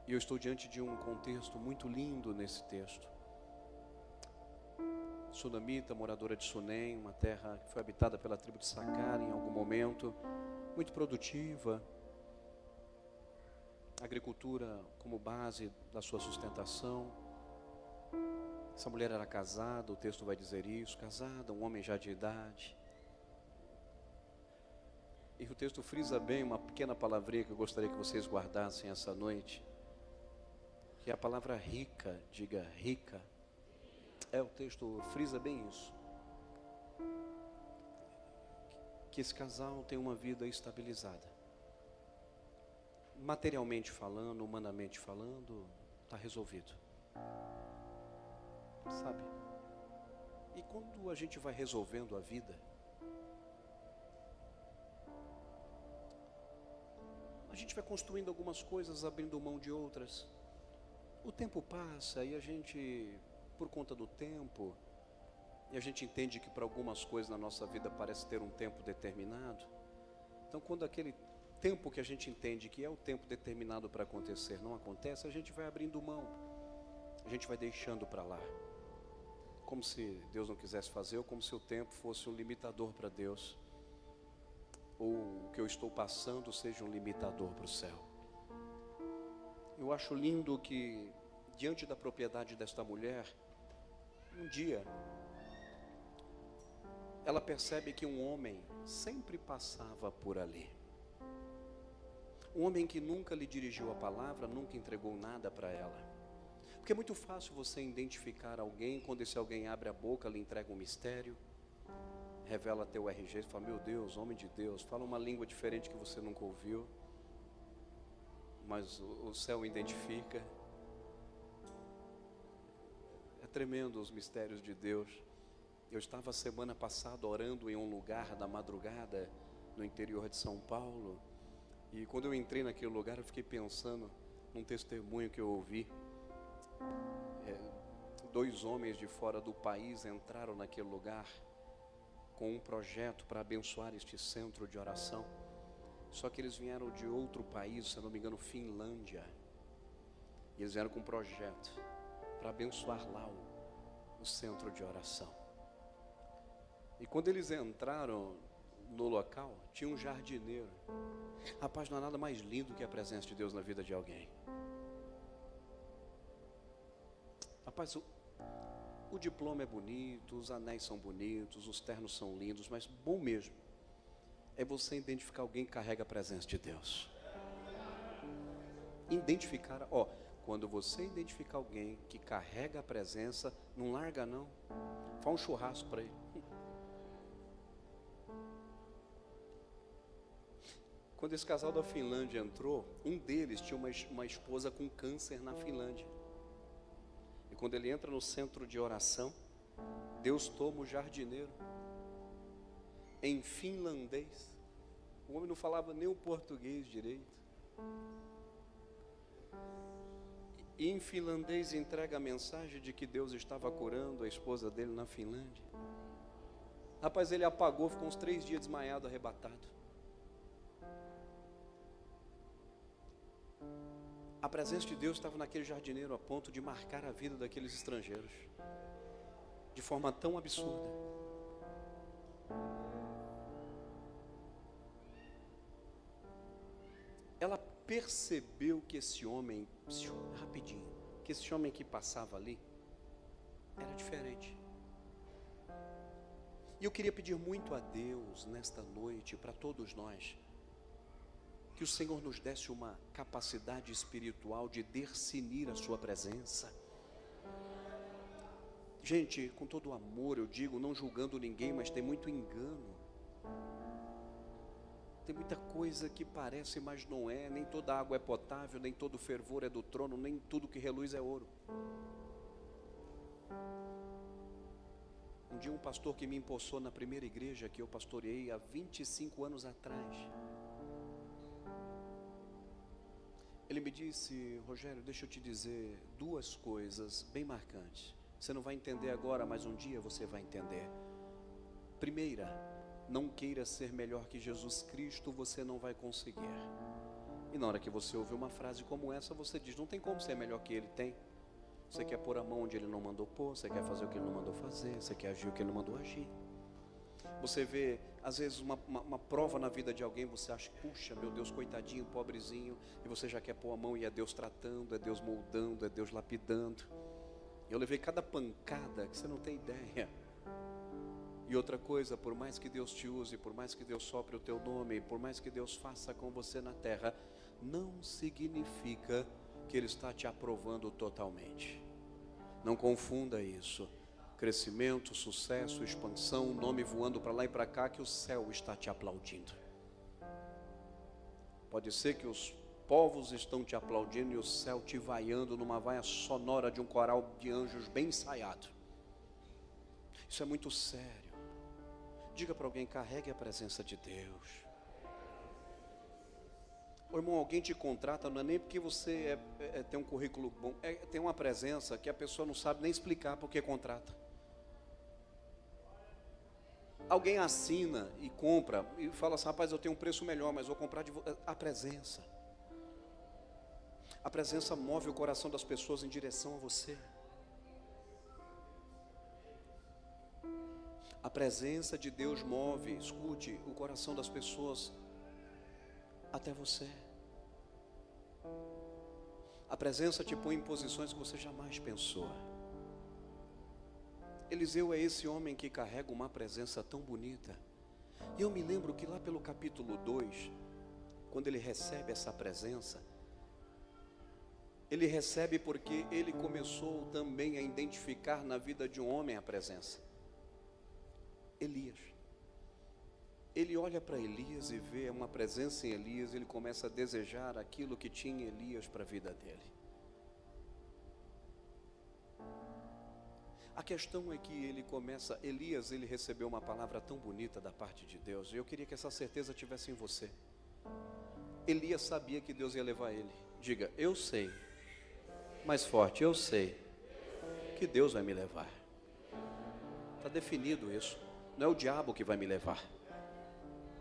E eu estou diante de um contexto muito lindo nesse texto. Sunamita, moradora de Sunem, uma terra que foi habitada pela tribo de Sacar em algum momento, muito produtiva, agricultura como base da sua sustentação. Essa mulher era casada, o texto vai dizer isso, casada, um homem já de idade. E o texto frisa bem uma pequena palavrinha que eu gostaria que vocês guardassem essa noite, que é a palavra rica. Diga rica. O texto frisa bem isso, que esse casal tem uma vida estabilizada, materialmente falando, humanamente falando, está resolvido, sabe? E quando a gente vai resolvendo a vida, a gente vai construindo algumas coisas, abrindo mão de outras. O tempo passa e a gente, por conta do tempo, e a gente entende que para algumas coisas na nossa vida parece ter um tempo determinado. Então quando aquele tempo que a gente entende que é o tempo determinado para acontecer não acontece, a gente vai abrindo mão, a gente vai deixando para lá, como se Deus não quisesse fazer, ou como se o tempo fosse um limitador para Deus, ou o que eu estou passando seja um limitador para o céu. Eu acho lindo que diante da propriedade desta mulher, um dia ela percebe que um homem sempre passava por ali. Um homem que nunca lhe dirigiu a palavra, nunca entregou nada para ela. Porque é muito fácil você identificar alguém quando esse alguém abre a boca, lhe entrega um mistério, revela teu RG, fala, meu Deus, homem de Deus, fala uma língua diferente que você nunca ouviu, mas o céu identifica. É tremendo os mistérios de Deus. Eu estava semana passada orando em um lugar da madrugada no interior de São Paulo, e quando eu entrei naquele lugar eu fiquei pensando num testemunho que eu ouvi. Dois homens de fora do país entraram naquele lugar com um projeto para abençoar este centro de oração. Só que eles vieram de outro país, se eu não me engano, Finlândia. E eles vieram com um projeto para abençoar lá o centro de oração. E quando eles entraram no local, tinha um jardineiro. Rapaz, não há nada mais lindo que a presença de Deus na vida de alguém. Rapaz, o diploma é bonito, os anéis são bonitos, os ternos são lindos, mas bom mesmo é você identificar alguém que carrega a presença de Deus. Identificar, quando você identificar alguém que carrega a presença, não larga não, faz um churrasco para ele. Quando esse casal da Finlândia entrou, um deles tinha uma esposa com câncer na Finlândia. E quando ele entra no centro de oração, Deus toma o jardineiro em finlandês. O homem não falava nem o português direito. E em finlandês entrega a mensagem de que Deus estava curando a esposa dele na Finlândia. Rapaz, ele apagou, ficou uns 3 dias desmaiado, arrebatado. A presença de Deus estava naquele jardineiro a ponto de marcar a vida daqueles estrangeiros de forma tão absurda. Ela percebeu que esse homem, rapidinho, que esse homem que passava ali era diferente. E eu queria pedir muito a Deus nesta noite, para todos nós, que o Senhor nos desse uma capacidade espiritual de discernir a sua presença. Gente, com todo amor eu digo, não julgando ninguém, mas tem muito engano. Tem muita coisa que parece, mas não é. Nem toda água é potável, nem todo fervor é do trono, nem tudo que reluz é ouro. Um dia um pastor que me impulsou na primeira igreja que eu pastoreei há 25 anos atrás, ele me disse, Rogério, deixa eu te dizer 2 coisas bem marcantes. Você não vai entender agora, mas um dia você vai entender. Primeira, não queira ser melhor que Jesus Cristo, você não vai conseguir. E na hora que você ouve uma frase como essa, você diz, não tem como ser melhor que ele. Tem. Você quer pôr a mão onde ele não mandou pôr, você quer fazer o que ele não mandou fazer, você quer agir o que ele não mandou agir. Você vê, às vezes, uma prova na vida de alguém, você acha, puxa, meu Deus, coitadinho, pobrezinho, e você já quer pôr a mão e é Deus tratando, é Deus moldando, é Deus lapidando. Eu levei cada pancada que você não tem ideia. E outra coisa, por mais que Deus te use, por mais que Deus sopre o teu nome, por mais que Deus faça com você na terra, não significa que Ele está te aprovando totalmente. Não confunda isso. Crescimento, sucesso, expansão, nome voando para lá e para cá, que o céu está te aplaudindo. Pode ser que os povos estão te aplaudindo e o céu te vaiando numa vaia sonora de um coral de anjos bem ensaiado. Isso é muito sério. Diga para alguém, carregue a presença de Deus. Ô irmão, alguém te contrata, não é nem porque você tem um currículo bom, tem uma presença que a pessoa não sabe nem explicar porque contrata. Alguém assina e compra e fala assim, rapaz, eu tenho um preço melhor, mas vou comprar de você. A presença. A presença move o coração das pessoas em direção a você. A presença de Deus move, escute, o coração das pessoas até você. A presença te põe em posições que você jamais pensou. Eliseu é esse homem que carrega uma presença tão bonita. E eu me lembro que lá pelo capítulo 2, quando ele recebe essa presença, ele recebe porque ele começou também a identificar na vida de um homem a presença. Elias. Ele olha para Elias e vê uma presença em Elias, ele começa a desejar aquilo que tinha Elias para a vida dele. A questão é que Elias, ele recebeu uma palavra tão bonita da parte de Deus, e eu queria que essa certeza tivesse em você. Elias sabia que Deus ia levar ele. Diga, eu sei, mais forte, eu sei que Deus vai me levar. Está definido isso. Não é o diabo que vai me levar,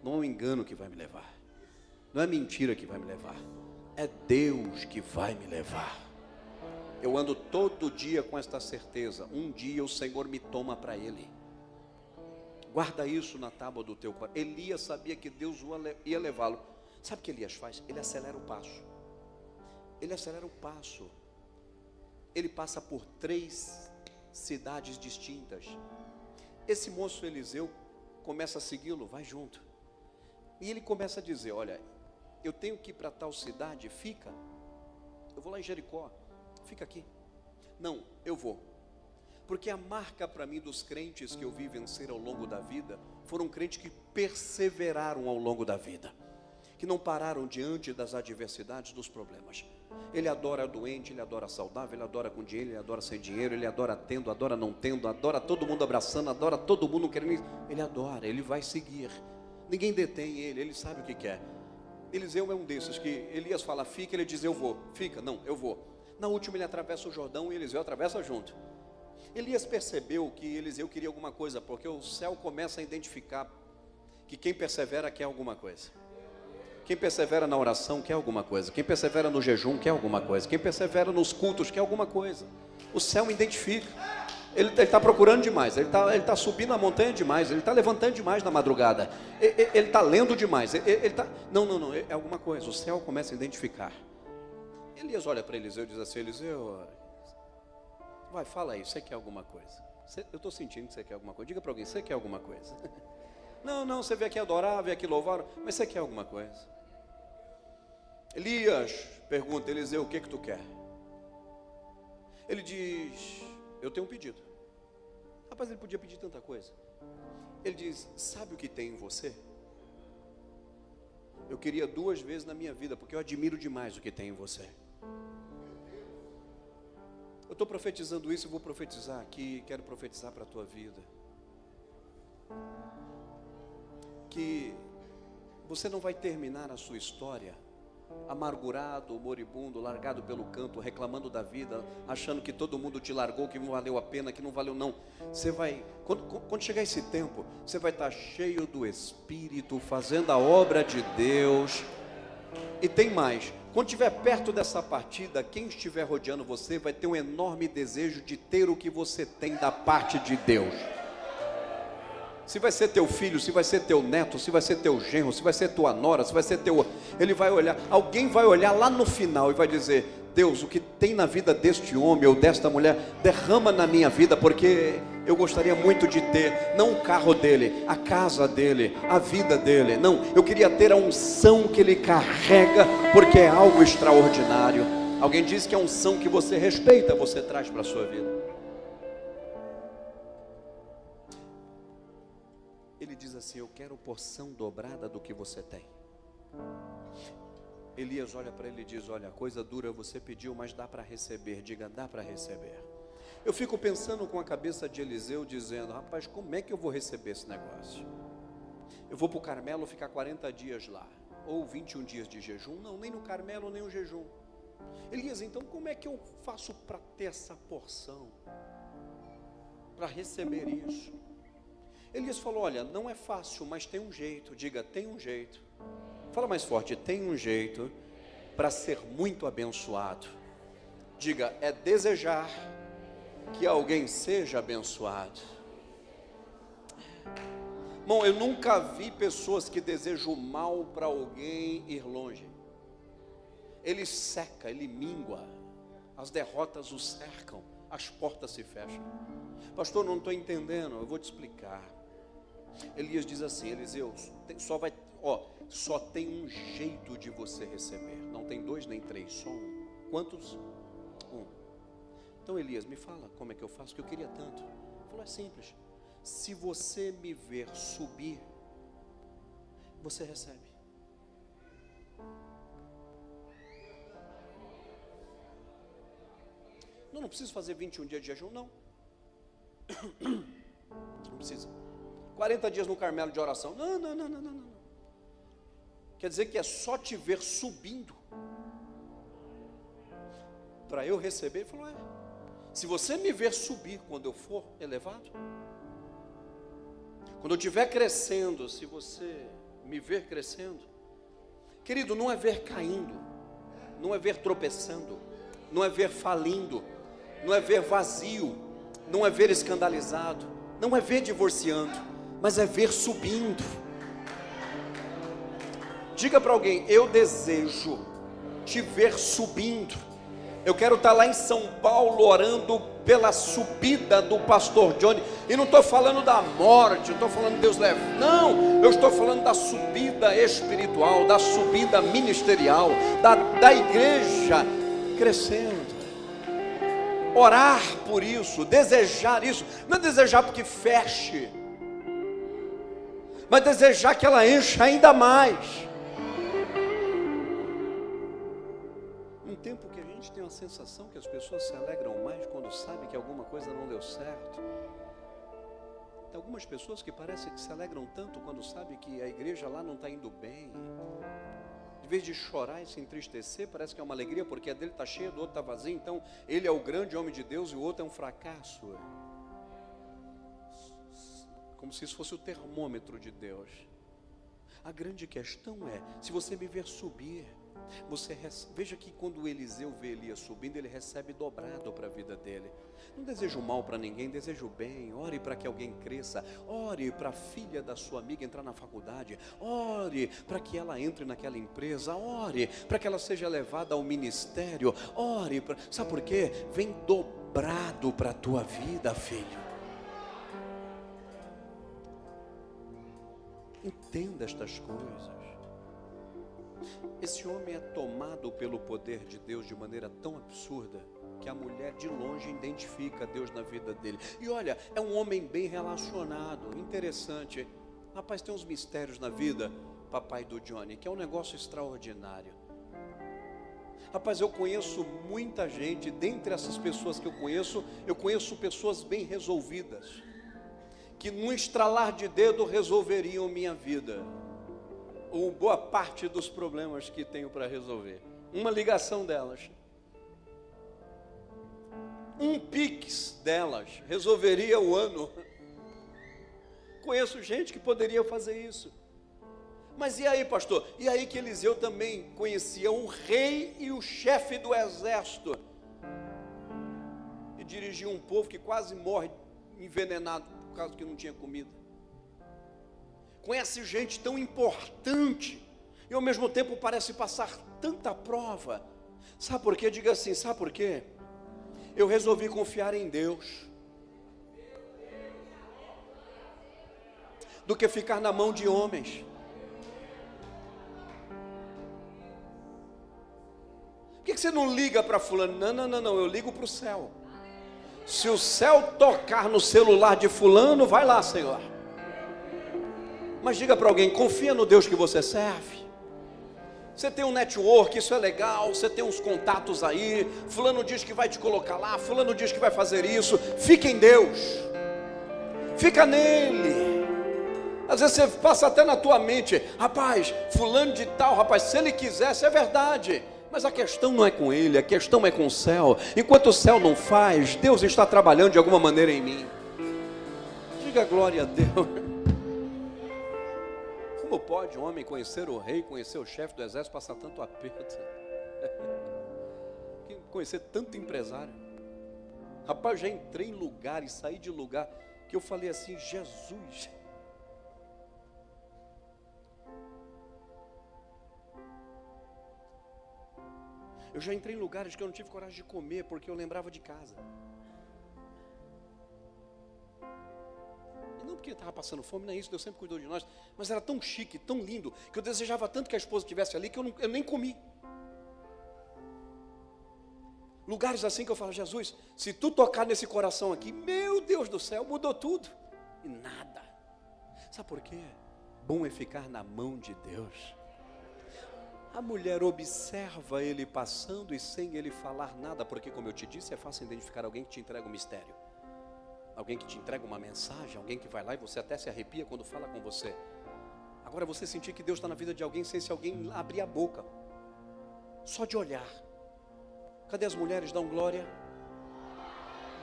não é o engano que vai me levar, não é mentira que vai me levar, é Deus que vai me levar. Eu ando todo dia com esta certeza, um dia o Senhor me toma para Ele. Guarda isso na tábua do teu coração. Elias sabia que Deus ia levá-lo. Sabe o que Elias faz? Ele acelera o passo. Ele acelera o passo. Ele passa por 3 cidades distintas. Esse moço Eliseu começa a segui-lo, vai junto. E ele começa a dizer, olha, eu tenho que ir para tal cidade, fica. Eu vou lá em Jericó, fica aqui. Não, eu vou. Porque a marca para mim dos crentes que eu vi vencer ao longo da vida, foram crentes que perseveraram ao longo da vida. Que não pararam diante das adversidades, dos problemas. Ele adora doente, ele adora saudável, ele adora com dinheiro, ele adora sem dinheiro, ele adora tendo, adora não tendo, adora todo mundo abraçando, adora todo mundo querendo. Ele adora, ele vai seguir. Ninguém detém ele, ele sabe o que quer. Eliseu é um desses que Elias fala, fica, ele diz, eu vou. Fica, não, eu vou. Na última ele atravessa o Jordão e Eliseu atravessa junto. Elias percebeu que Eliseu queria alguma coisa, porque o céu começa a identificar que quem persevera quer alguma coisa. Quem persevera na oração quer alguma coisa. Quem persevera no jejum quer alguma coisa. Quem persevera nos cultos quer alguma coisa. O céu identifica. Ele está procurando demais. Ele está subindo a montanha demais. Ele está levantando demais na madrugada. Ele está lendo demais. Não. É alguma coisa. O céu começa a identificar. Elias olha para Eliseu e diz assim, Eliseu, vai, fala aí, você quer alguma coisa? Eu estou sentindo que você quer alguma coisa. Diga para alguém, você quer alguma coisa? Não, você veio aqui adorar, veio aqui louvar, mas você quer alguma coisa? Elias pergunta, Eliseu, o que tu quer? Ele diz, eu tenho um pedido. Rapaz, ele podia pedir tanta coisa. Ele diz, sabe o que tem em você? Eu queria 2 vezes na minha vida, porque eu admiro demais o que tem em você. Eu estou profetizando isso e vou profetizar aqui, quero profetizar para a tua vida. Que você não vai terminar a sua história amargurado, moribundo, largado pelo canto, reclamando da vida, achando que todo mundo te largou, que não valeu a pena, que não valeu não. Você vai, quando chegar esse tempo, você vai estar cheio do Espírito, fazendo a obra de Deus. E tem mais, quando estiver perto dessa partida, quem estiver rodeando você vai ter um enorme desejo de ter o que você tem da parte de Deus. Se vai ser teu filho, se vai ser teu neto, se vai ser teu genro, se vai ser tua nora, se vai ser teu... Ele vai olhar, alguém vai olhar lá no final e vai dizer: Deus, o que tem na vida deste homem ou desta mulher, derrama na minha vida, porque eu gostaria muito de ter, não o carro dele, a casa dele, a vida dele, não, eu queria ter a unção que ele carrega, porque é algo extraordinário. Alguém diz que a unção que você respeita, você traz para a sua vida. Ele diz assim: eu quero porção dobrada do que você tem. Elias olha para ele e diz: olha, coisa dura você pediu, mas dá para receber. Diga, dá para receber. Eu fico pensando com a cabeça de Eliseu, dizendo: rapaz, como é que eu vou receber esse negócio? Eu vou para o Carmelo ficar 40 dias lá, ou 21 dias de jejum? Não, nem no Carmelo, nem o jejum. Elias, então como é que eu faço para ter essa porção, para receber isso? Elias falou: olha, não é fácil, mas tem um jeito. Diga, tem um jeito. Fala mais forte: tem um jeito para ser muito abençoado. Diga, é desejar que alguém seja abençoado. Bom, eu nunca vi pessoas que desejam mal para alguém ir longe. Ele seca, ele mingua, as derrotas o cercam, as portas se fecham. Pastor, não estou entendendo, eu vou te explicar. Elias diz assim: Eliseu, só tem um jeito de você receber. Não tem dois nem três, só um. Quantos? Um. Então Elias, me fala como é que eu faço, que eu queria tanto. Ele falou: é simples. Se você me ver subir, você recebe. Não preciso fazer 21 dias de jejum, não. Não precisa. 40 dias no Carmelo de oração. Não. Quer dizer que é só te ver subindo para eu receber? Ele falou: é. Se você me ver subir quando eu for elevado, quando eu estiver crescendo, se você me ver crescendo, querido, não é ver caindo, não é ver tropeçando, não é ver falindo, não é ver vazio, não é ver escandalizado, não é ver divorciando, mas é ver subindo. Diga para alguém: eu desejo te ver subindo. Eu quero estar lá em São Paulo orando pela subida do pastor Johnny. E não estou falando da morte, não estou falando Deus leve. Não, eu estou falando da subida espiritual, da subida ministerial, da igreja crescendo. Orar por isso, desejar isso. Não é desejar porque feche, mas desejar que ela encha ainda mais. Um tempo que a gente tem uma sensação que as pessoas se alegram mais quando sabem que alguma coisa não deu certo. Tem algumas pessoas que parecem que se alegram tanto quando sabem que a igreja lá não está indo bem. Em vez de chorar e se entristecer, parece que é uma alegria porque a dele está cheia, do outro está vazio. Então ele é o grande homem de Deus e o outro é um fracasso. Como se isso fosse o termômetro de Deus. A grande questão é: se você me ver subir, veja que quando Eliseu vê Elias subindo, ele recebe dobrado para a vida dele. Não desejo mal para ninguém, desejo bem. Ore para que alguém cresça. Ore para a filha da sua amiga entrar na faculdade. Ore para que ela entre naquela empresa. Ore para que ela seja levada ao ministério. Ore para... Sabe por quê? Vem dobrado para a tua vida, filho. Entenda estas coisas. Esse homem é tomado pelo poder de Deus de maneira tão absurda que a mulher de longe identifica Deus na vida dele. E olha, é um homem bem relacionado, interessante. Rapaz, tem uns mistérios na vida, papai do Johnny, que é um negócio extraordinário. Rapaz, eu conheço muita gente, dentre essas pessoas que eu conheço pessoas bem resolvidas, que num estralar de dedo resolveriam minha vida, ou boa parte dos problemas que tenho para resolver. Uma ligação delas, um pix delas resolveria o ano. Conheço gente que poderia fazer isso. Mas e aí, pastor? E aí que Eliseu também conhecia o rei e o chefe do exército. E dirigia um povo que quase morre envenenado por causa que não tinha comida. Conhece gente tão importante e ao mesmo tempo parece passar tanta prova. Sabe por quê? Diga assim, sabe por quê? Eu resolvi confiar em Deus do que ficar na mão de homens. Por que você não liga para fulano? Não, eu ligo para o céu. Se o céu tocar no celular de fulano, vai lá, Senhor. Mas diga para alguém, confia no Deus que você serve. Você tem um network, isso é legal, você tem uns contatos aí, fulano diz que vai te colocar lá, fulano diz que vai fazer isso. Fica em Deus. Fica nele. Às vezes você passa até na tua mente, rapaz, fulano de tal, rapaz, se ele quisesse, é verdade. Mas a questão não é com ele, a questão é com o céu. Enquanto o céu não faz, Deus está trabalhando de alguma maneira em mim. Diga glória a Deus. Como pode um homem conhecer o rei, conhecer o chefe do exército, passar tanto aperto? Conhecer tanto empresário. Rapaz, já entrei em lugar e saí de lugar que eu falei assim, Jesus. Eu já entrei em lugares que eu não tive coragem de comer, porque eu lembrava de casa. E não porque estava passando fome, não é isso, Deus sempre cuidou de nós. Mas era tão chique, tão lindo, que eu desejava tanto que a esposa estivesse ali, que eu nem comi. Lugares assim que eu falo, Jesus, se tu tocar nesse coração aqui, meu Deus do céu, mudou tudo. E nada. Sabe por quê? Bom é ficar na mão de Deus. A mulher observa ele passando e sem ele falar nada, porque como eu te disse, é fácil identificar alguém que te entrega um mistério. Alguém que te entrega uma mensagem, alguém que vai lá e você até se arrepia quando fala com você. Agora você sentir que Deus está na vida de alguém sem se alguém abrir a boca. Só de olhar. Cadê as mulheres? Dão glória.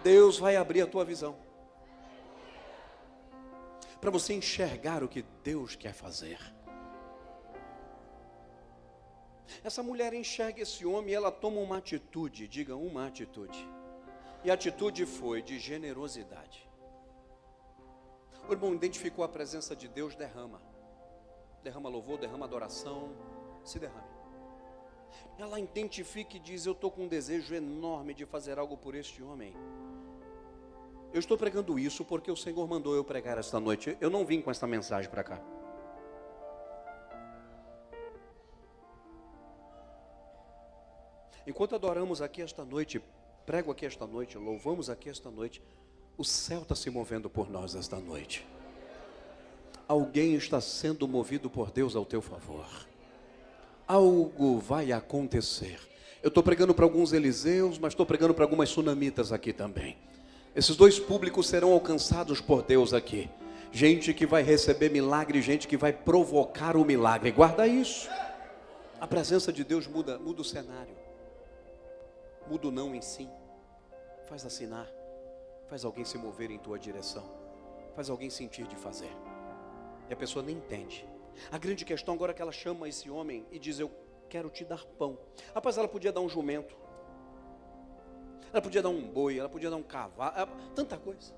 Deus vai abrir a tua visão. Para você enxergar o que Deus quer fazer. Essa mulher enxerga esse homem e ela toma uma atitude, diga uma atitude. E a atitude foi de generosidade. O irmão identificou a presença de Deus, derrama. Derrama louvor, derrama adoração, se derrame. Ela identifica e diz, eu estou com um desejo enorme de fazer algo por este homem. Eu estou pregando isso porque o Senhor mandou eu pregar esta noite. Eu não vim com esta mensagem para cá. Enquanto adoramos aqui esta noite, prego aqui esta noite, louvamos aqui esta noite, o céu está se movendo por nós esta noite. Alguém está sendo movido por Deus ao teu favor. Algo vai acontecer. Eu estou pregando para alguns Eliseus, mas estou pregando para algumas sunamitas aqui também. Esses dois públicos serão alcançados por Deus aqui. Gente que vai receber milagre, gente que vai provocar o milagre. Guarda isso. A presença de Deus muda o cenário. Muda o não em sim. Faz assinar. Faz alguém se mover em tua direção. Faz alguém sentir de fazer. E a pessoa nem entende. A grande questão agora é que ela chama esse homem e diz, eu quero te dar pão. Rapaz, ela podia dar um jumento. Ela podia dar um boi, ela podia dar um cavalo, tanta coisa.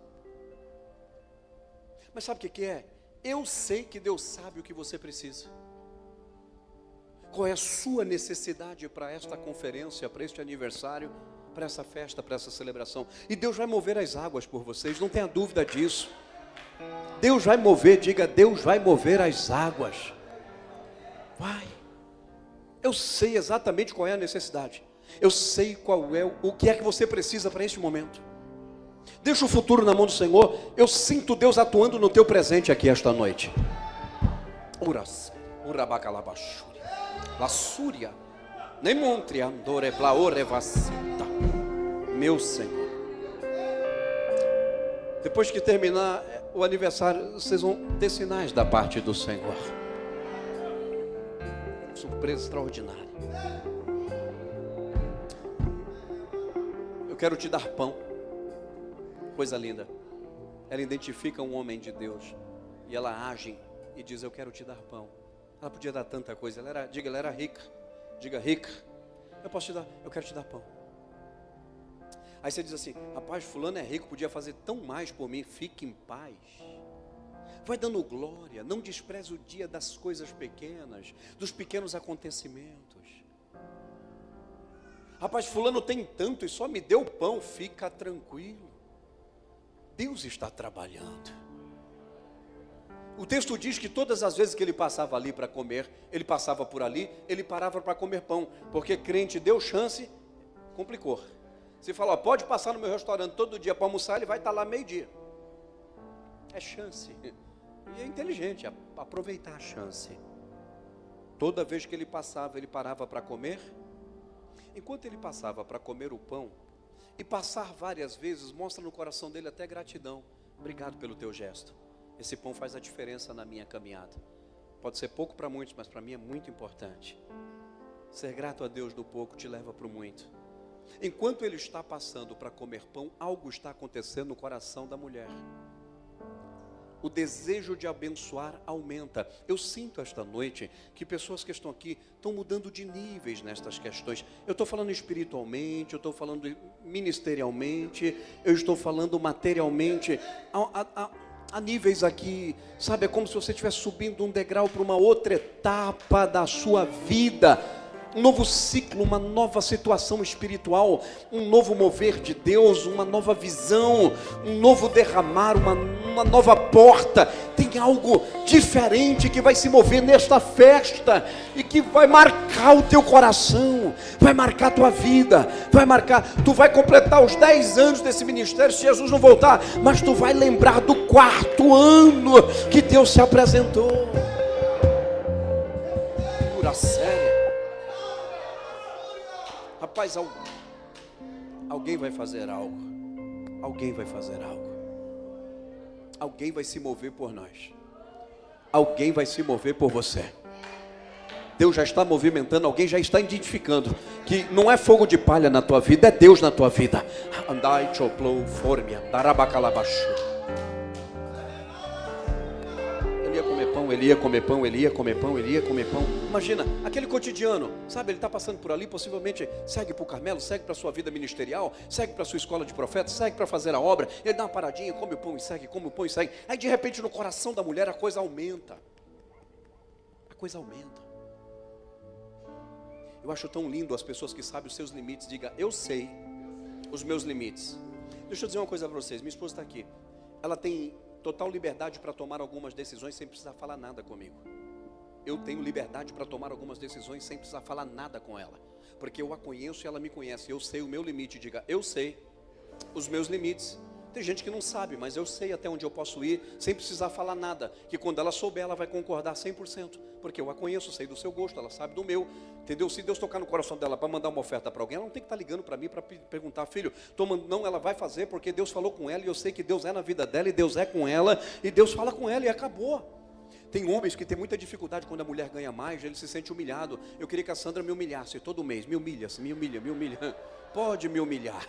Mas sabe o que é? Eu sei que Deus sabe o que você precisa. Qual é a sua necessidade para esta conferência, para este aniversário, para essa festa, para essa celebração. E Deus vai mover as águas por vocês, não tenha dúvida disso. Deus vai mover, diga, Deus vai mover as águas. Vai. Eu sei exatamente qual é a necessidade. Eu sei qual é o que é que você precisa para este momento. Deixa o futuro na mão do Senhor. Eu sinto Deus atuando no teu presente aqui esta noite. Uras, urabacalabachuri, lassúria, nemontri andore plaore vacita. Meu Senhor. Depois que terminar o aniversário, vocês vão ter sinais da parte do Senhor. Surpresa extraordinária. Eu quero te dar pão. Coisa linda. Ela identifica um homem de Deus. E ela age e diz, eu quero te dar pão. Ela podia dar tanta coisa. Ela era rica. Diga, rica. Eu quero te dar pão. Aí você diz assim, rapaz, fulano é rico, podia fazer tão mais por mim. Fique em paz. Vai dando glória. Não despreze o dia das coisas pequenas, dos pequenos acontecimentos. Rapaz, fulano tem tanto e só me deu pão. Fica tranquilo. Deus está trabalhando. O texto diz que todas as vezes que ele passava ali para comer, ele passava por ali, ele parava para comer pão. Porque crente deu chance, complicou. Se fala, pode passar no meu restaurante todo dia para almoçar, ele vai estar lá meio-dia. É chance. E é inteligente, aproveitar a chance. Toda vez que ele passava, ele parava para comer. Enquanto ele passava para comer o pão, e passar várias vezes, mostra no coração dele até gratidão. Obrigado pelo teu gesto. Esse pão faz a diferença na minha caminhada. Pode ser pouco para muitos, mas para mim é muito importante. Ser grato a Deus do pouco te leva para o muito. Enquanto ele está passando para comer pão, algo está acontecendo no coração da mulher. O desejo de abençoar aumenta. Eu sinto esta noite que pessoas que estão aqui estão mudando de níveis nestas questões. Eu estou falando espiritualmente, eu estou falando ministerialmente, eu estou falando materialmente. Há níveis aqui, sabe, é como se você estivesse subindo um degrau para uma outra etapa da sua vida. Um novo ciclo, uma nova situação espiritual, um novo mover de Deus, uma nova visão, um novo derramar, uma nova porta. Tem algo diferente que vai se mover nesta festa e que vai marcar o teu coração, vai marcar a tua vida, tu vai completar os 10 anos desse ministério se Jesus não voltar, mas tu vai lembrar do 4º ano que Deus se apresentou. Pura séria. Rapaz, alguém vai fazer algo. Alguém vai fazer algo. Alguém vai se mover por nós. Alguém vai se mover por você. Deus já está movimentando, alguém já está identificando que não é fogo de palha na tua vida, é Deus na tua vida. Andai choplou formia, darabacalabachu. Ele ia comer pão. Imagina, aquele cotidiano, sabe, ele está passando por ali, possivelmente segue para o Carmelo, segue para a sua vida ministerial, segue para a sua escola de profetas, segue para fazer a obra, ele dá uma paradinha, come o pão e segue. Aí de repente no coração da mulher a coisa aumenta. Eu acho tão lindo as pessoas que sabem os seus limites. Diga, eu sei os meus limites. Deixa eu dizer uma coisa para vocês, minha esposa está aqui, ela tem total liberdade para tomar algumas decisões sem precisar falar nada comigo. Eu tenho liberdade para tomar algumas decisões sem precisar falar nada com ela, porque eu a conheço e ela me conhece. Eu sei o meu limite. Diga, eu sei os meus limites. Tem gente que não sabe, mas eu sei até onde eu posso ir sem precisar falar nada, que quando ela souber ela vai concordar 100%, porque eu a conheço, sei do seu gosto, ela sabe do meu, entendeu? Se Deus tocar no coração dela para mandar uma oferta para alguém, ela não tem que estar ligando para mim para perguntar, filho, não, ela vai fazer porque Deus falou com ela e eu sei que Deus é na vida dela e Deus é com ela e Deus fala com ela e acabou. Tem homens que têm muita dificuldade quando a mulher ganha mais, ele se sente humilhado. Eu queria que a Sandra me humilhasse todo mês, me humilha, pode me humilhar.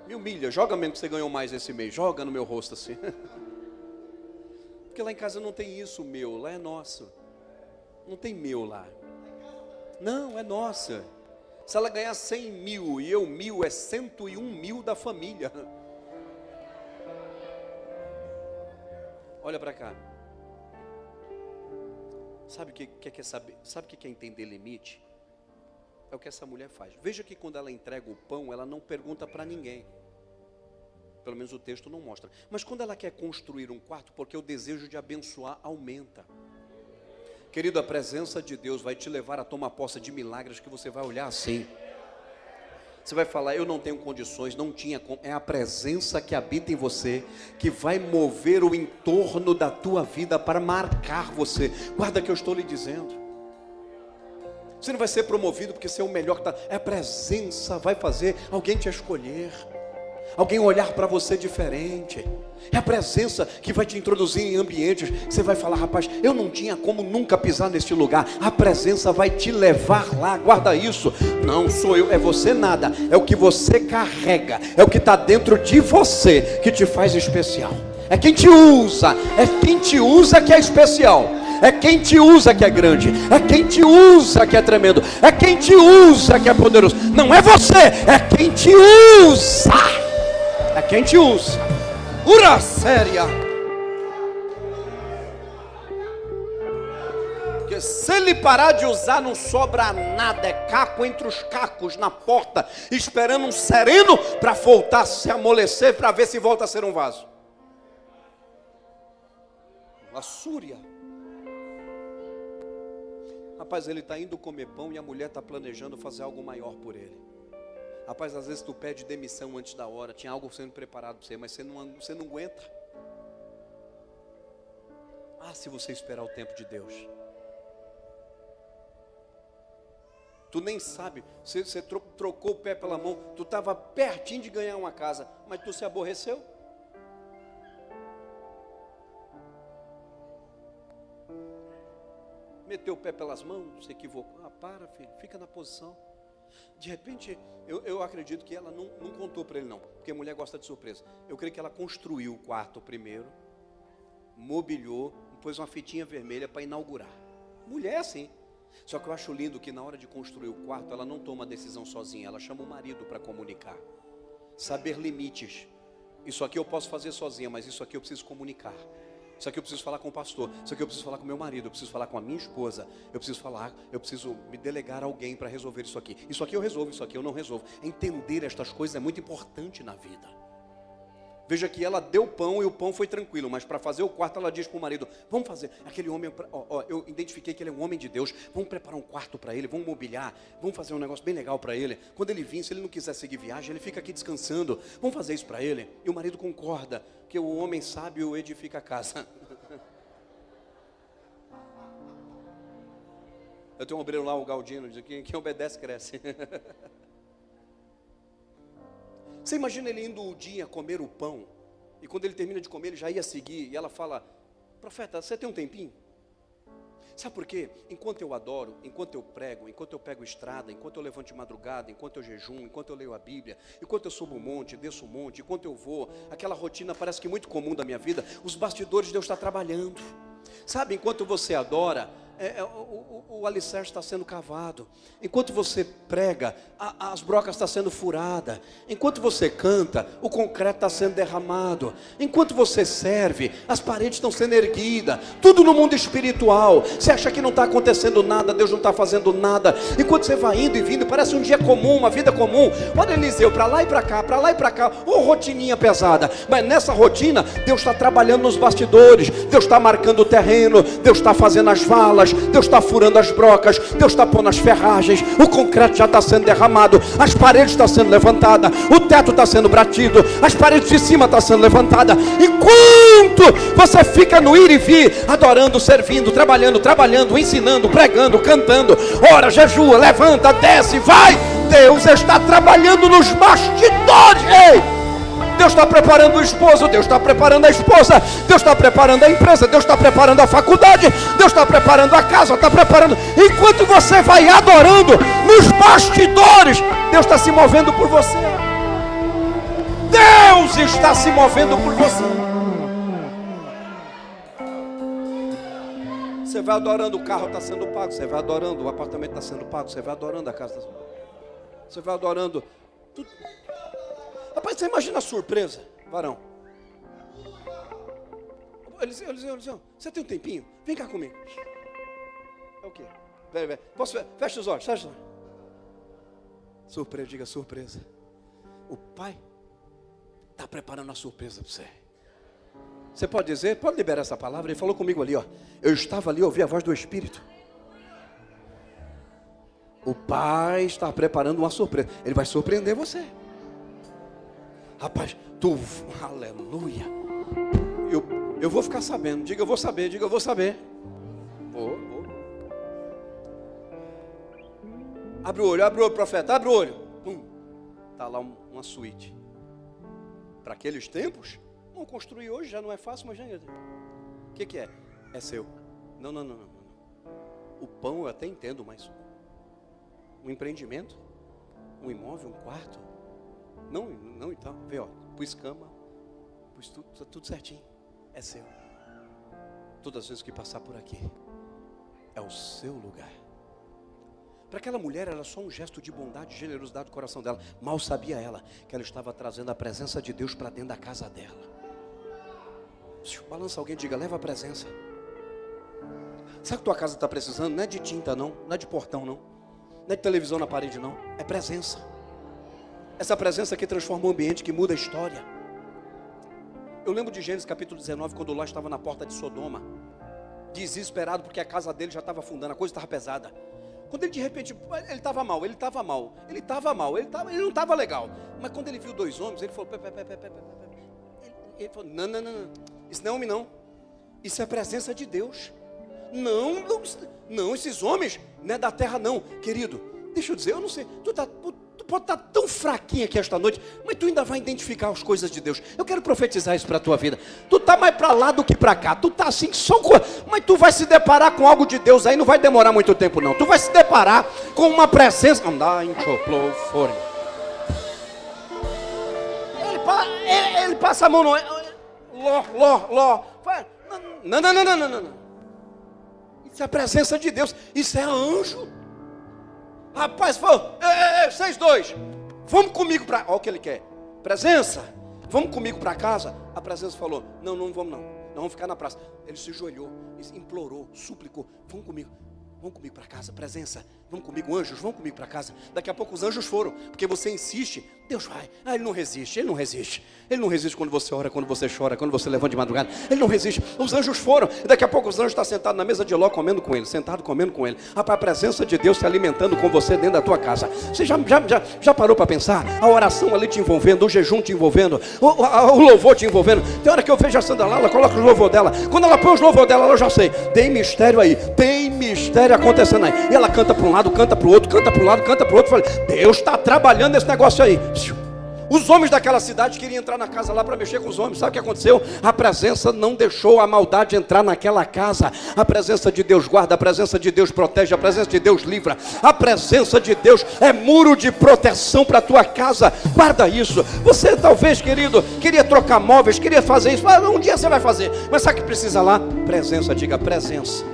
Me humilha, joga mesmo que você ganhou mais esse mês, joga no meu rosto assim. Porque lá em casa não tem isso meu, lá é nosso. Não tem meu lá. Não, é nossa. Se ela ganhar 100 mil e eu 1.000, é 101 mil da família. Olha para cá. Sabe o que quer saber? Sabe o que quer entender limite? É o que essa mulher faz. Veja que quando ela entrega o pão, ela não pergunta para ninguém. Pelo menos o texto não mostra. Mas quando ela quer construir um quarto, porque o desejo de abençoar aumenta. Querido, a presença de Deus vai te levar a tomar posse de milagres que você vai olhar assim. Você vai falar, eu não tenho condições, não tinha como. É a presença que habita em você que vai mover o entorno da tua vida para marcar você. Guarda que eu estou lhe dizendo. Você não vai ser promovido porque você é o melhor que está. É a presença vai fazer alguém te escolher. Alguém olhar para você diferente. É a presença que vai te introduzir em ambientes. Você vai falar, rapaz, eu não tinha como nunca pisar neste lugar. A presença vai te levar lá. Guarda isso. Não sou eu, é você nada. É o que você carrega. É o que está dentro de você que te faz especial. É quem te usa. É quem te usa que é especial. É quem te usa que é grande. É quem te usa que é tremendo. É quem te usa que é poderoso. Não é você, é quem te usa. É quem te usa. Ura séria. Porque se ele parar de usar, não sobra nada. É caco entre os cacos na porta, esperando um sereno para voltar a se amolecer, para ver se volta a ser um vaso. A súria. Rapaz, ele está indo comer pão e a mulher está planejando fazer algo maior por ele. Rapaz, às vezes tu pede demissão antes da hora, tinha algo sendo preparado para você, mas você não aguenta. Ah, se você esperar o tempo de Deus. Tu nem sabe, você trocou o pé pela mão, tu estava pertinho de ganhar uma casa, mas tu se aborreceu. Meteu o pé pelas mãos, se equivocou. Ah, para, filho, fica na posição. De repente, eu acredito que ela não contou para ele não, porque a mulher gosta de surpresa. Eu creio que ela construiu o quarto primeiro, mobiliou, pôs uma fitinha vermelha para inaugurar. Mulher é assim. Só que eu acho lindo que na hora de construir o quarto, ela não toma a decisão sozinha, ela chama o marido para comunicar. Saber limites. Isso aqui eu posso fazer sozinha, mas isso aqui eu preciso comunicar. Isso aqui eu preciso falar com o pastor, isso aqui eu preciso falar com meu marido, eu preciso falar com a minha esposa, eu preciso me delegar a alguém para resolver isso aqui. Isso aqui eu resolvo, isso aqui eu não resolvo. Entender estas coisas é muito importante na vida. Veja que ela deu pão e o pão foi tranquilo, mas para fazer o quarto ela diz para o marido, vamos fazer, aquele homem, eu identifiquei que ele é um homem de Deus, vamos preparar um quarto para ele, vamos mobiliar, vamos fazer um negócio bem legal para ele. Quando ele vir, se ele não quiser seguir viagem, ele fica aqui descansando, vamos fazer isso para ele. E o marido concorda, que o homem sábio edifica a casa. Eu tenho um obreiro lá, o Galdino, diz que quem obedece cresce. Você imagina ele indo o dia comer o pão, e quando ele termina de comer, ele já ia seguir, e ela fala, profeta, você tem um tempinho? Sabe por quê? Enquanto eu adoro, enquanto eu prego, enquanto eu pego estrada, enquanto eu levanto de madrugada, enquanto eu jejum, enquanto eu leio a Bíblia, enquanto eu subo um monte, desço um monte, enquanto eu vou, aquela rotina parece que muito comum da minha vida, os bastidores Deus está trabalhando. Sabe, enquanto você adora, o alicerce está sendo cavado. Enquanto você prega, as brocas estão sendo furadas. Enquanto você canta, o concreto está sendo derramado. Enquanto você serve, as paredes estão sendo erguidas. Tudo no mundo espiritual. Você acha que não está acontecendo nada, Deus não está fazendo nada. Enquanto você vai indo e vindo, parece um dia comum, uma vida comum. Olha Eliseu, para lá e para cá, para lá e para cá. Rotininha pesada. Mas nessa rotina, Deus está trabalhando nos bastidores. Deus está marcando o terreno. Deus está fazendo as valas. Deus está furando as brocas, Deus está pondo as ferragens, o concreto já está sendo derramado, as paredes estão sendo levantadas, o teto está sendo batido, as paredes de cima estão sendo levantadas. Enquanto você fica no ir e vir, adorando, servindo, trabalhando, ensinando, pregando, cantando, ora, jejua, levanta, desce, vai, Deus está trabalhando nos bastidores. Ei! Deus está preparando o esposo, Deus está preparando a esposa, Deus está preparando a empresa, Deus está preparando a faculdade, Deus está preparando a casa, está preparando. Enquanto você vai adorando nos bastidores, Deus está se movendo por você. Deus está se movendo por você. Você vai adorando, o carro está sendo pago, você vai adorando, o apartamento está sendo pago, você vai adorando, a casa está sendo paga. Você vai adorando tudo. Rapaz, você imagina a surpresa, varão. Eliseu, você tem um tempinho? Vem cá comigo. É o quê? Posso ver? Fecha os olhos, fecha os olhos. Surpresa, diga surpresa. O pai está preparando uma surpresa para você. Você pode dizer, pode liberar essa palavra? Ele falou comigo ali, ó. Eu estava ali, ouvi a voz do Espírito. O pai está preparando uma surpresa. Ele vai surpreender você. Rapaz, aleluia. Eu vou ficar sabendo. Diga, eu vou saber. Diga, eu vou saber. Vou. Abre o olho, profeta. Abre o olho. Está lá uma suíte. Para aqueles tempos, vamos construir hoje, já não é fácil, mas já é. O que é? É seu. Não. O pão eu até entendo, mas um empreendimento, um imóvel, um quarto. Não, então, vê, ó, pus cama, pus tudo certinho, é seu. Todas as vezes que passar por aqui, é o seu lugar. Para aquela mulher era só um gesto de bondade e generosidade do coração dela. Mal sabia ela que ela estava trazendo a presença de Deus para dentro da casa dela. Balança alguém e diga: leva a presença. Sabe que tua casa está precisando? Não é de tinta não, não é de portão não, não é de televisão na parede não, é presença. Essa presença que transforma o ambiente, que muda a história. Eu lembro de Gênesis capítulo 19, quando Ló estava na porta de Sodoma, desesperado porque a casa dele já estava afundando, a coisa estava pesada. Quando ele de repente, ele estava mal, ele não estava legal. Mas quando ele viu dois homens, ele falou: ele falou, não, isso não é homem não, isso é a presença de Deus. Não, esses homens não é da terra não, querido. Deixa eu dizer, eu não sei, tu pode estar tão fraquinho aqui esta noite, mas tu ainda vai identificar as coisas de Deus. Eu quero profetizar isso para a tua vida. Tu está mais para lá do que para cá, tu está assim, mas tu vai se deparar com algo de Deus aí, não vai demorar muito tempo não. Tu vai se deparar com uma presença. Ele passa a mão no... Ló. Não. Isso é a presença de Deus, isso é anjo. Rapaz, falou: vocês dois, vamos comigo para... Olha o que ele quer, presença, vamos comigo para casa. A presença falou: não vamos não, vamos ficar na praça. Ele se ajoelhou, implorou, suplicou: vamos comigo para casa, presença, vamos comigo, anjos, vamos comigo para casa. Daqui a pouco os anjos foram, porque você insiste, Deus vai. Ele não resiste quando você ora, quando você chora, quando você levanta de madrugada, ele não resiste. Os anjos foram, e daqui a pouco os anjos estão sentados na mesa de Ló, comendo com ele, sentado comendo com ele. Rapaz, a presença de Deus se alimentando com você dentro da tua casa. Você já parou para pensar? A oração ali te envolvendo, o jejum te envolvendo, o louvor te envolvendo. Tem hora que eu vejo a Sandra lá, ela coloca o louvor dela. Quando ela põe os louvor dela, eu já sei, tem mistério aí, tem mistério acontecendo aí. E ela canta para um lado, canta para o outro, canta para um lado, canta para o outro. Eu falei: Deus está trabalhando nesse negócio aí. Os homens daquela cidade queriam entrar na casa lá para mexer com os homens. Sabe o que aconteceu? A presença não deixou a maldade entrar naquela casa. A presença de Deus guarda, a presença de Deus protege, a presença de Deus livra. A presença de Deus é muro de proteção para a tua casa. Guarda isso. Você talvez, querido, queria trocar móveis, queria fazer isso. Um dia você vai fazer. Mas sabe o que precisa lá? Presença, diga presença.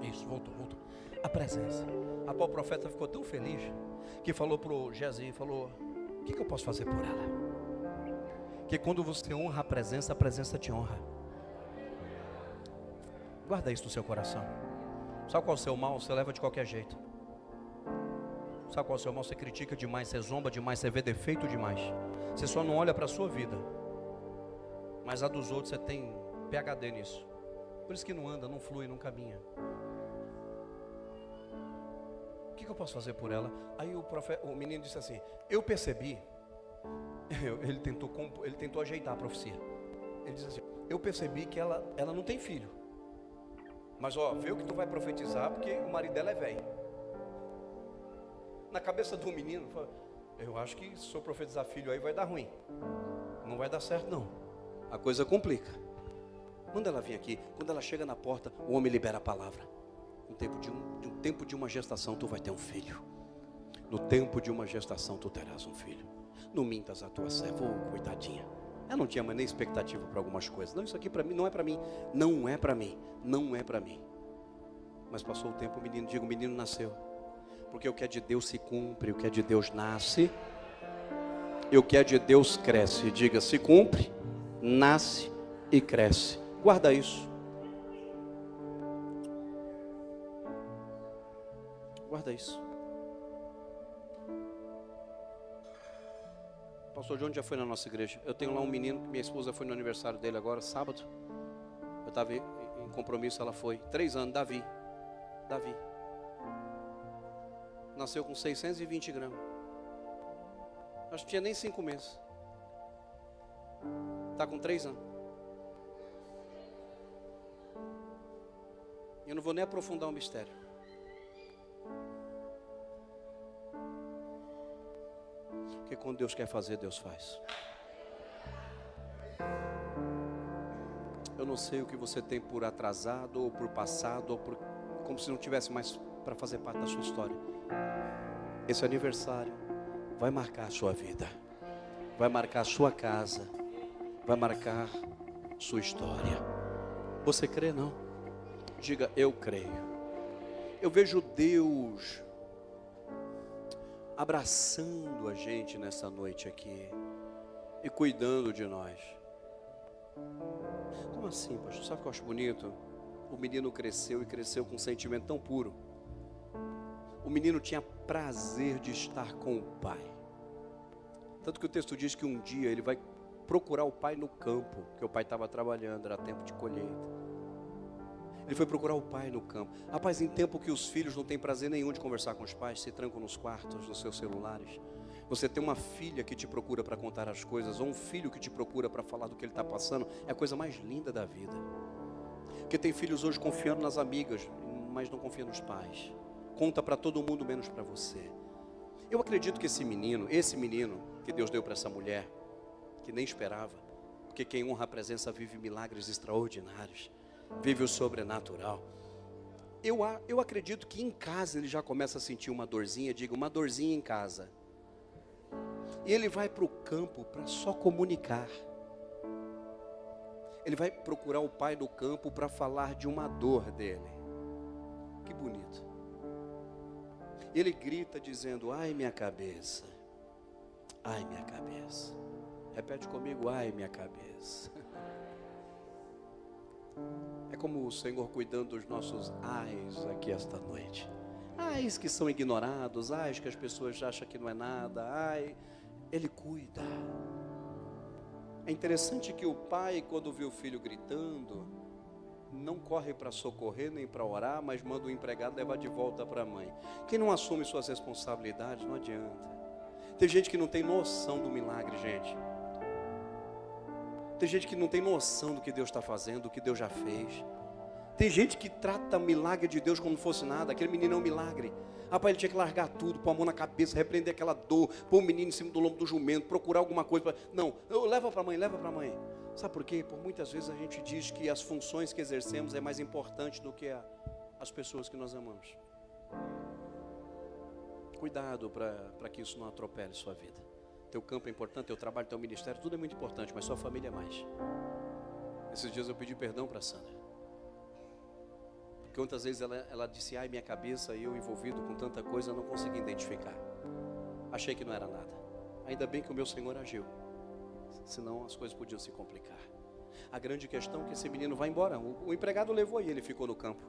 Isso, voltou. A presença. O profeta ficou tão feliz que falou para o Geazi, falou: o que eu posso fazer por ela? Que quando você honra a presença te honra. Guarda isso no seu coração. Sabe qual é o seu mal? Você leva de qualquer jeito. Sabe qual é o seu mal? Você critica demais, você zomba demais, você vê defeito demais. Você só não olha para a sua vida, mas a dos outros você tem PhD nisso. Por isso que não anda, não flui, não caminha. O que eu posso fazer por ela? Aí o menino disse assim: eu percebi. Ele tentou ajeitar a profecia. Ele disse assim: eu percebi que ela não tem filho. Mas vê o que tu vai profetizar, porque o marido dela é velho. Na cabeça do menino, eu acho que se eu profetizar filho aí vai dar ruim. Não vai dar certo não. A coisa complica. Manda ela vir aqui. Quando ela chega na porta, o homem libera a palavra. No tempo de uma gestação, tu vai ter um filho. No tempo de uma gestação, tu terás um filho. Não mintas a tua serva, coitadinha. Ela não tinha mais nem expectativa para algumas coisas. Não, isso aqui para mim não é para mim. Não é para mim. Não é para mim. Mas passou o tempo, o menino nasceu. Porque o que é de Deus se cumpre, o que é de Deus nasce, e o que é de Deus cresce. Diga: se cumpre, nasce e cresce. Guarda isso. Guarda isso. O pastor João já foi na nossa igreja. Eu tenho lá um menino, minha esposa foi no aniversário dele agora, sábado. Eu estava em compromisso, ela foi. 3 anos, Davi. Nasceu com 620 gramas. Acho que tinha nem 5 meses. Está com 3 anos. Eu não vou nem aprofundar o mistério. Porque quando Deus quer fazer, Deus faz. Eu não sei o que você tem por atrasado, ou por passado, ou por como se não tivesse mais para fazer parte da sua história. Esse aniversário vai marcar a sua vida, vai marcar a sua casa, vai marcar sua história. Você crê? Não? Diga, eu creio. Eu vejo Deus abraçando a gente nessa noite aqui e cuidando de nós. Como assim, pastor? Sabe o que eu acho bonito? O menino cresceu e cresceu com um sentimento tão puro. O menino tinha prazer de estar com o pai. Tanto que o texto diz que um dia ele vai procurar o pai no campo, que o pai estava trabalhando, era tempo de colheita. Ele foi procurar o pai no campo. Rapaz, em tempo que os filhos não têm prazer nenhum de conversar com os pais, se trancam nos quartos, nos seus celulares. Você tem uma filha que te procura para contar as coisas, ou um filho que te procura para falar do que ele está passando, é a coisa mais linda da vida. Porque tem filhos hoje confiando nas amigas, mas não confia nos pais. Conta para todo mundo, menos para você. Eu acredito que esse menino que Deus deu para essa mulher, que nem esperava, porque quem honra a presença vive milagres extraordinários, vive o sobrenatural. Eu acredito que em casa ele já começa a sentir uma dorzinha, diga, uma dorzinha em casa. E ele vai para o campo para só comunicar. Ele vai procurar o pai do campo para falar de uma dor dele. Que bonito. Ele grita dizendo, ai minha cabeça, ai minha cabeça. Repete comigo, ai minha cabeça. É como o Senhor cuidando dos nossos ais aqui esta noite. Ais que são ignorados, ais que as pessoas acham que não é nada, ai, Ele cuida. É interessante que o pai, quando vê o filho gritando, não corre para socorrer nem para orar, mas manda o empregado levar de volta para a mãe. Quem não assume suas responsabilidades, não adianta. Tem gente que não tem noção do milagre, gente. Tem gente que não tem noção do que Deus está fazendo, do que Deus já fez. Tem gente que trata o milagre de Deus como não fosse nada. Aquele menino é um milagre. Rapaz, ele tinha que largar tudo, pôr a mão na cabeça, repreender aquela dor, pôr o menino em cima do lombo do jumento, procurar alguma coisa. Não, leva para a mãe, leva para a mãe. Sabe por quê? Por muitas vezes a gente diz que as funções que exercemos é mais importante do que as pessoas que nós amamos. Cuidado para que isso não atropele sua vida. Teu campo é importante, teu trabalho, teu ministério, tudo é muito importante, mas sua família é mais. Esses dias eu pedi perdão para a Sandra. Porque muitas vezes ela disse, ai minha cabeça, eu envolvido com tanta coisa, eu não consegui identificar. Achei que não era nada. Ainda bem que o meu Senhor agiu. Senão as coisas podiam se complicar. A grande questão é que esse menino vai embora. O empregado levou e ele ficou no campo.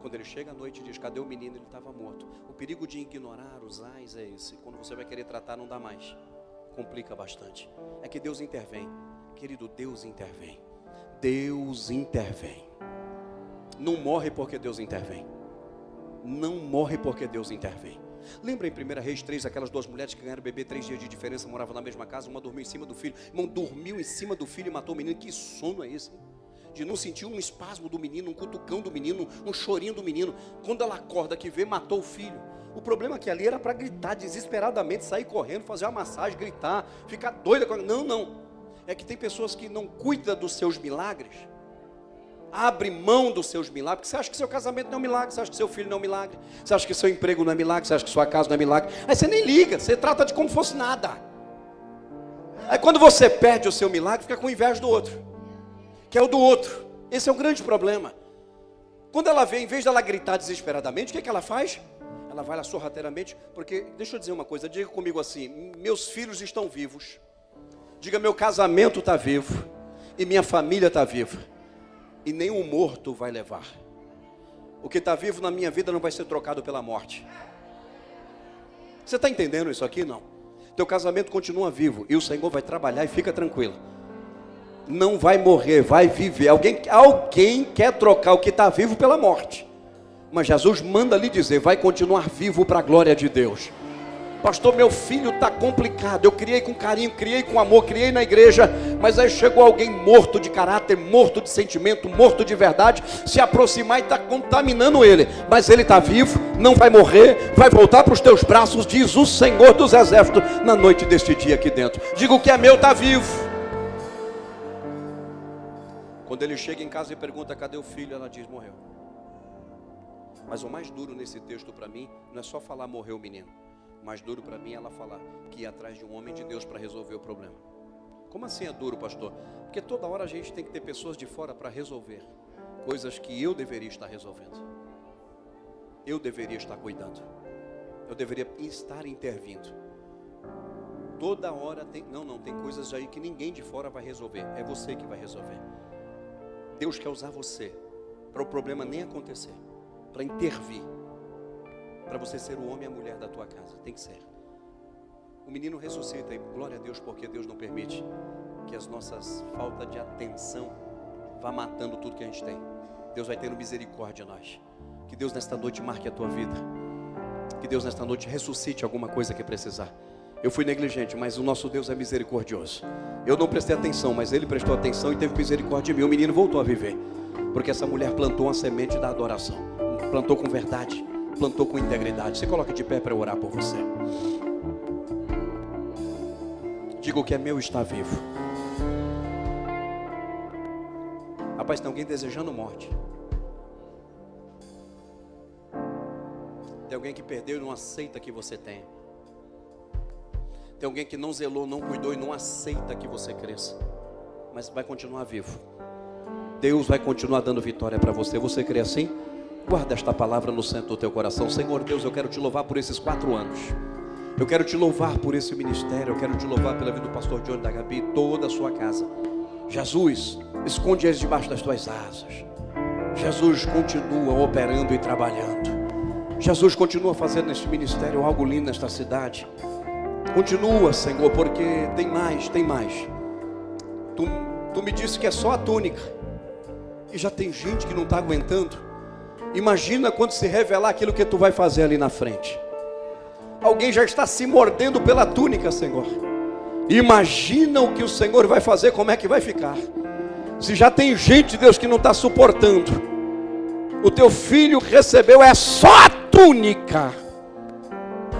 Quando ele chega à noite e diz, cadê o menino? Ele estava morto. O perigo de ignorar os ais é esse. Quando você vai querer tratar, não dá mais. Complica bastante. É que Deus intervém. Querido, Deus intervém. Deus intervém. Não morre porque Deus intervem. Não morre porque Deus intervem. Lembra em 1 Reis 3, aquelas duas mulheres que ganharam bebê 3 dias de diferença, moravam na mesma casa, uma dormiu em cima do filho. Irmão, dormiu em cima do filho e matou o menino. Que sono é esse? De não sentir um espasmo do menino, um cutucão do menino, um chorinho do menino. Quando ela acorda que vê, matou o filho. O problema é que ali era para gritar desesperadamente, sair correndo, fazer uma massagem, gritar, ficar doida. Não. É que tem pessoas que não cuidam dos seus milagres. Abre mão dos seus milagres, porque você acha que seu casamento não é um milagre, você acha que seu filho não é um milagre, você acha que seu emprego não é milagre, você acha que sua casa não é milagre. Aí você nem liga, você trata de como fosse nada. Aí quando você perde o seu milagre, fica com inveja do outro, que é o do outro. Esse é o grande problema. Quando ela vê, em vez de ela gritar desesperadamente, o que ela faz? Ela vai lá sorrateiramente, porque, deixa eu dizer uma coisa, diga comigo assim, meus filhos estão vivos. Diga, meu casamento está vivo, e minha família está viva. E nenhum morto vai levar. O que está vivo na minha vida não vai ser trocado pela morte. Você está entendendo isso aqui? Não. Teu casamento continua vivo. E o Senhor vai trabalhar e fica tranquilo. Não vai morrer, vai viver. Alguém quer trocar o que está vivo pela morte. Mas Jesus manda lhe dizer, vai continuar vivo para a glória de Deus. Pastor, meu filho está complicado, eu criei com carinho, criei com amor, criei na igreja, mas aí chegou alguém morto de caráter, morto de sentimento, morto de verdade, se aproximar e está contaminando ele, mas ele está vivo, não vai morrer, vai voltar para os teus braços, diz o Senhor dos Exércitos, na noite deste dia aqui dentro. Diga, o que é meu está vivo. Quando ele chega em casa e pergunta: cadê o filho? Ela diz: morreu. Mas o mais duro nesse texto para mim não é só falar morreu o menino. O mais duro para mim é ela falar que ia atrás de um homem de Deus para resolver o problema. Como assim é duro, pastor? Porque toda hora a gente tem que ter pessoas de fora para resolver coisas que eu deveria estar resolvendo. Eu deveria estar cuidando. Eu deveria estar intervindo. Toda hora tem... Não, tem coisas aí que ninguém de fora vai resolver. É você que vai resolver. Deus quer usar você para o problema nem acontecer, para intervir, para você ser o homem e a mulher da tua casa. Tem que ser. O menino ressuscita e glória a Deus, porque Deus não permite que as nossas faltas de atenção vá matando tudo que a gente tem. Deus vai tendo misericórdia a nós. Que Deus nesta noite marque a tua vida. Que Deus nesta noite ressuscite alguma coisa que precisar. Eu fui negligente, mas o nosso Deus é misericordioso. Eu não prestei atenção, mas Ele prestou atenção e teve misericórdia de mim. O menino voltou a viver, porque essa mulher plantou uma semente da adoração. Plantou com verdade, plantou com integridade. Se coloque de pé para eu orar por você. Diga: o que é meu está vivo. Rapaz, tem alguém desejando morte. Tem alguém que perdeu e não aceita que você tenha. Tem alguém que não zelou, não cuidou e não aceita que você cresça. Mas vai continuar vivo. Deus vai continuar dando vitória para você. Você crê assim? Guarda esta palavra no centro do teu coração. Senhor Deus, eu quero te louvar por esses 4 anos. Eu quero te louvar por esse ministério. Eu quero te louvar pela vida do pastor Johnny, da Gabi e toda a sua casa. Jesus, esconde eles debaixo das tuas asas. Jesus, continua operando e trabalhando. Jesus, continua fazendo neste ministério algo lindo nesta cidade. Continua, Senhor, porque tem mais, tem mais. Tu me disse que é só a túnica. E já tem gente que não está aguentando. Imagina quando se revelar aquilo que tu vai fazer ali na frente. Alguém já está se mordendo pela túnica, Senhor. Imagina o que o Senhor vai fazer, como é que vai ficar. Se já tem gente, Deus, que não está suportando. O teu filho recebeu é só a túnica.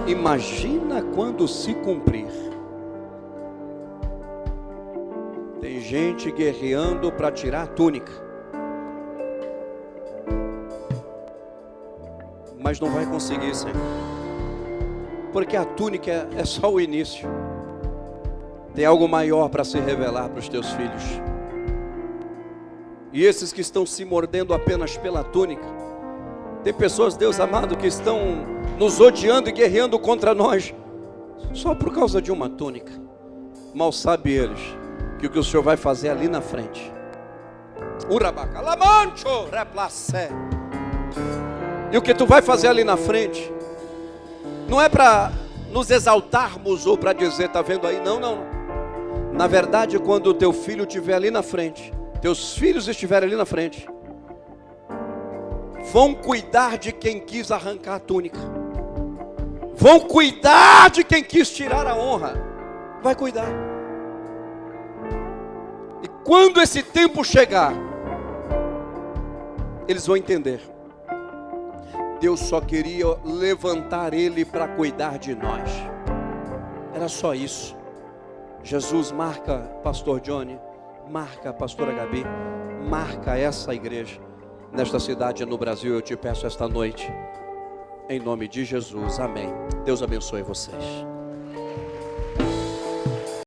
Imagina quando se cumprir. Tem gente guerreando para tirar a túnica, mas não vai conseguir, Senhor. Porque a túnica é só o início. Tem algo maior para se revelar para os teus filhos. E esses que estão se mordendo apenas pela túnica, tem pessoas, Deus amado, que estão nos odiando e guerreando contra nós só por causa de uma túnica. Mal sabe eles que o que o Senhor vai fazer ali na frente. E o que tu vai fazer ali na frente não é para nos exaltarmos ou para dizer, está vendo aí? Não, não. Na verdade, quando o teu filho estiver ali na frente, teus filhos estiverem ali na frente, vão cuidar de quem quis arrancar a túnica. Vão cuidar de quem quis tirar a honra. Vai cuidar. E quando esse tempo chegar, eles vão entender. Deus só queria levantar ele para cuidar de nós. Era só isso. Jesus, marca pastor Johnny, marca a pastora Gabi, marca essa igreja nesta cidade e no Brasil. Eu te peço esta noite, em nome de Jesus, amém. Deus abençoe vocês.